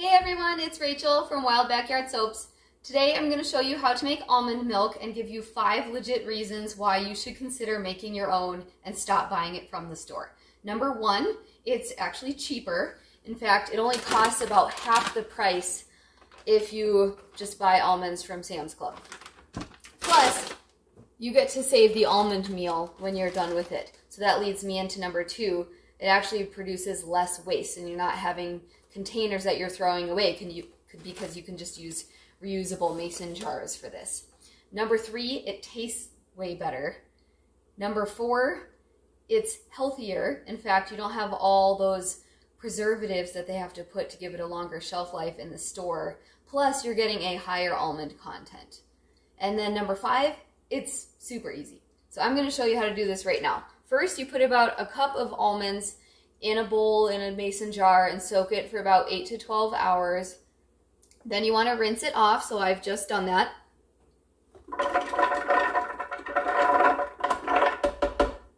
Hey everyone, it's Rachel from Wild Backyard Soaps. Today I'm going to show you how to make almond milk and give you 5 legit reasons why you should consider making your own and stop buying it from the store. Number 1, it's actually cheaper. In fact, it only costs about half the price if you just buy almonds from Sam's Club. Plus, you get to save the almond meal when you're done with it. So that leads me into number 2. It actually produces less waste and you're not having containers that you're throwing away because you can just use reusable mason jars for this. Number 3, it tastes way better. Number 4, it's healthier. In fact, you don't have all those preservatives that they have to put to give it a longer shelf life in the store. Plus, you're getting a higher almond content. And then number 5, it's super easy. So I'm going to show you how to do this right now. First, you put about a cup of almonds in a bowl in a mason jar and soak it for about 8 to 12 hours. Then you want to rinse it off, so I've just done that.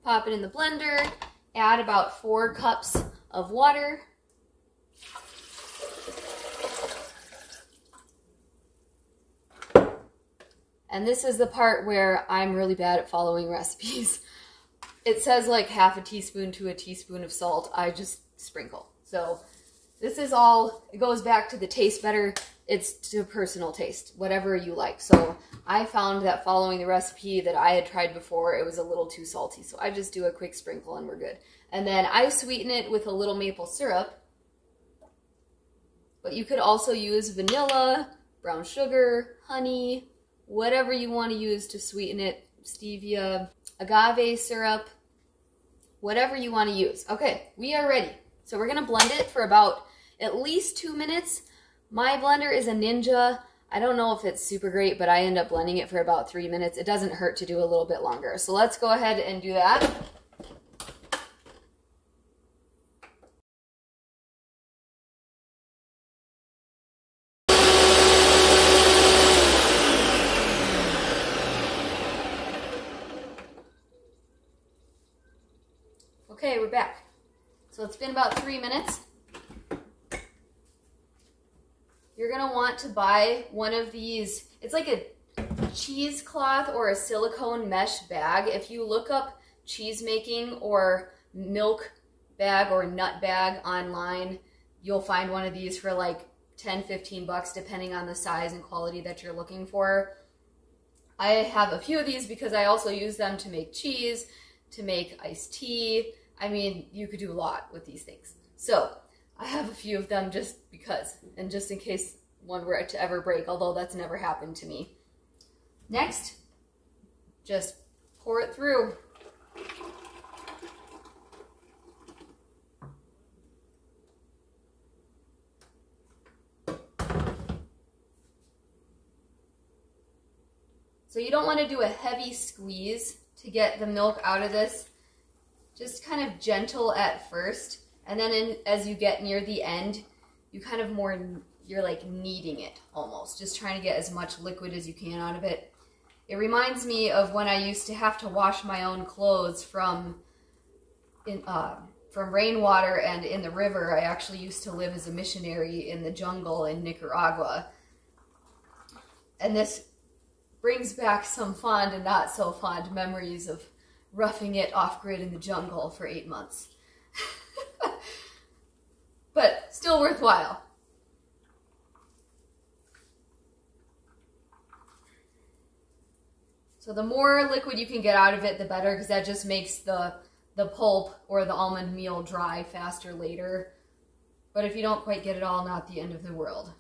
Pop it in the blender, add about 4 cups of water. And this is the part where I'm really bad at following recipes. It says like half a teaspoon to a teaspoon of salt. I just sprinkle. So this is all, it goes back to the taste better. It's to personal taste, whatever you like. So I found that following the recipe that I had tried before, it was a little too salty. So I just do a quick sprinkle and we're good. And then I sweeten it with a little maple syrup. But you could also use vanilla, brown sugar, honey, whatever you want to use to sweeten it, stevia, agave syrup, whatever you want to use. Okay, we are ready. So we're going to blend it for about at least 2 minutes. My blender is a Ninja. I don't know if it's super great, but I end up blending it for about 3 minutes. It doesn't hurt to do a little bit longer. So let's go ahead and do that. Okay, we're back. So it's been about 3 minutes. You're going to want to buy one of these. It's like a cheesecloth or a silicone mesh bag. If you look up cheese making or milk bag or nut bag online, you'll find one of these for like 10-15 bucks depending on the size and quality that you're looking for. I have a few of these because I also use them to make cheese, to make iced tea. I mean, you could do a lot with these things. So I have a few of them just because, and just in case one were to ever break, although that's never happened to me. Next, just pour it through. So you don't want to do a heavy squeeze to get the milk out of this. Just kind of gentle at first, and then as you get near the end, you kind of you're like kneading it almost, just trying to get as much liquid as you can out of it. It reminds me of when I used to have to wash my own clothes from rainwater and in the river. I actually used to live as a missionary in the jungle in Nicaragua, and this brings back some fond and not so fond memories of roughing it off-grid in the jungle for 8 months. But still worthwhile. So the more liquid you can get out of it, the better, because that just makes the pulp or the almond meal dry faster later. But if you don't quite get it all, not the end of the world.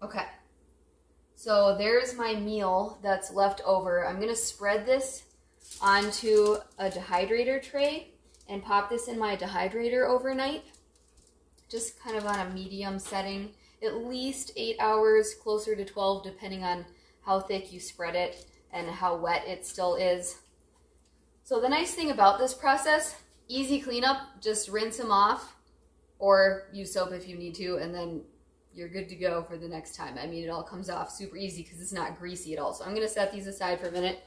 Okay, so there's my meal that's left over. I'm going to spread this onto a dehydrator tray and pop this in my dehydrator overnight, just kind of on a medium setting, at least 8 hours, closer to 12, depending on how thick you spread it and how wet it still is. So the nice thing about this process, easy cleanup, just rinse them off or use soap if you need to, and then you're good to go for the next time. I mean, it all comes off super easy because it's not greasy at all. So I'm going to set these aside for a minute.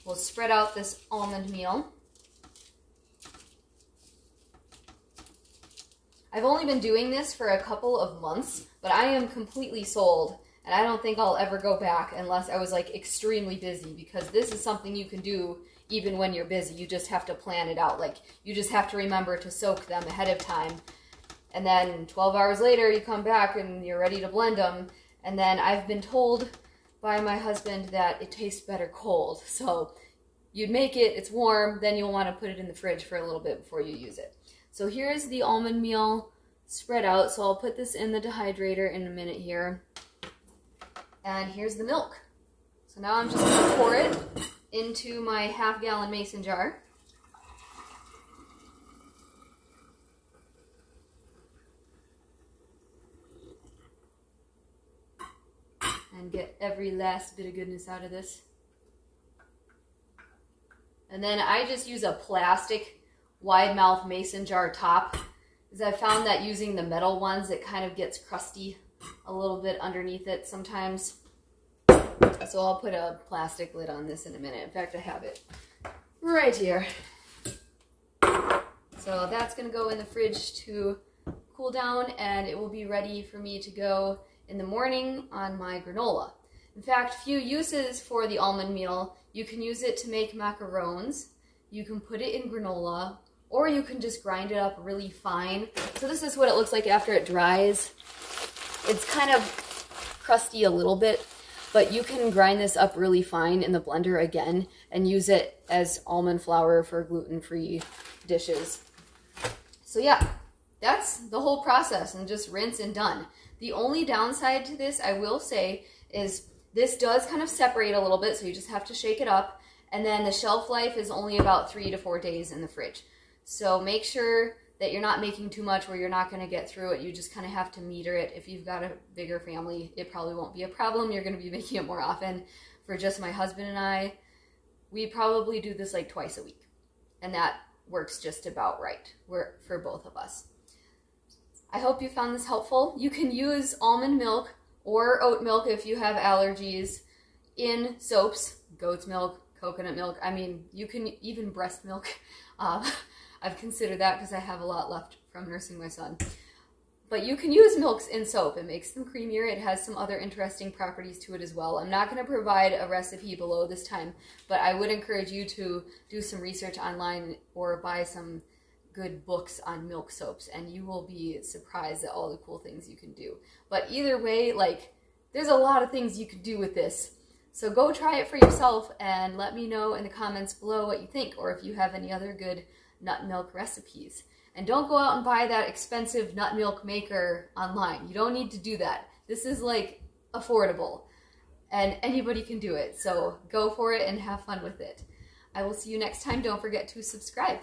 we'll spread out this almond meal. I've only been doing this for a couple of months, but I am completely sold, and I don't think I'll ever go back unless I was like extremely busy, because this is something you can do even when you're busy. You just have to plan it out. Like, you just have to remember to soak them ahead of time. And then 12 hours later, you come back and you're ready to blend them. And then I've been told by my husband that it tastes better cold. So you'd make it, it's warm, then you'll want to put it in the fridge for a little bit before you use it. So here's the almond meal spread out. So I'll put this in the dehydrator in a minute here. And here's the milk. So now I'm just going to pour it into my half-gallon mason jar. And get every last bit of goodness out of this. And then I just use a plastic wide mouth mason jar top, because I found that using the metal ones, it kind of gets crusty a little bit underneath it sometimes. So I'll put a plastic lid on this in a minute. In fact, I have it right here. So that's going to go in the fridge to cool down, and it will be ready for me to go in the morning on my granola. In fact, few uses for the almond meal. You can use it to make macarons, you can put it in granola, or you can just grind it up really fine. So this is what it looks like after it dries. It's kind of crusty a little bit, but you can grind this up really fine in the blender again and use it as almond flour for gluten-free dishes. So yeah, that's the whole process, and just rinse and done. The only downside to this, I will say, is this does kind of separate a little bit, so you just have to shake it up. And then the shelf life is only about 3 to 4 days in the fridge. So make sure that you're not making too much where you're not going to get through it. You just kind of have to meter it. If you've got a bigger family, it probably won't be a problem. You're going to be making it more often. For just my husband and I, we probably do this like twice a week. And that works just about right for both of us. I hope you found this helpful. You can use almond milk or oat milk if you have allergies in soaps, goat's milk, coconut milk. I mean, you can even breast milk. I've considered that because I have a lot left from nursing my son. But you can use milks in soap. It makes them creamier. It has some other interesting properties to it as well. I'm not going to provide a recipe below this time, but I would encourage you to do some research online or buy some good books on milk soaps, and you will be surprised at all the cool things you can do. But either way, like, there's a lot of things you could do with this. So go try it for yourself and let me know in the comments below what you think, or if you have any other good nut milk recipes. And don't go out and buy that expensive nut milk maker online. You don't need to do that. This is like affordable and anybody can do it. So go for it and have fun with it. I will see you next time. Don't forget to subscribe.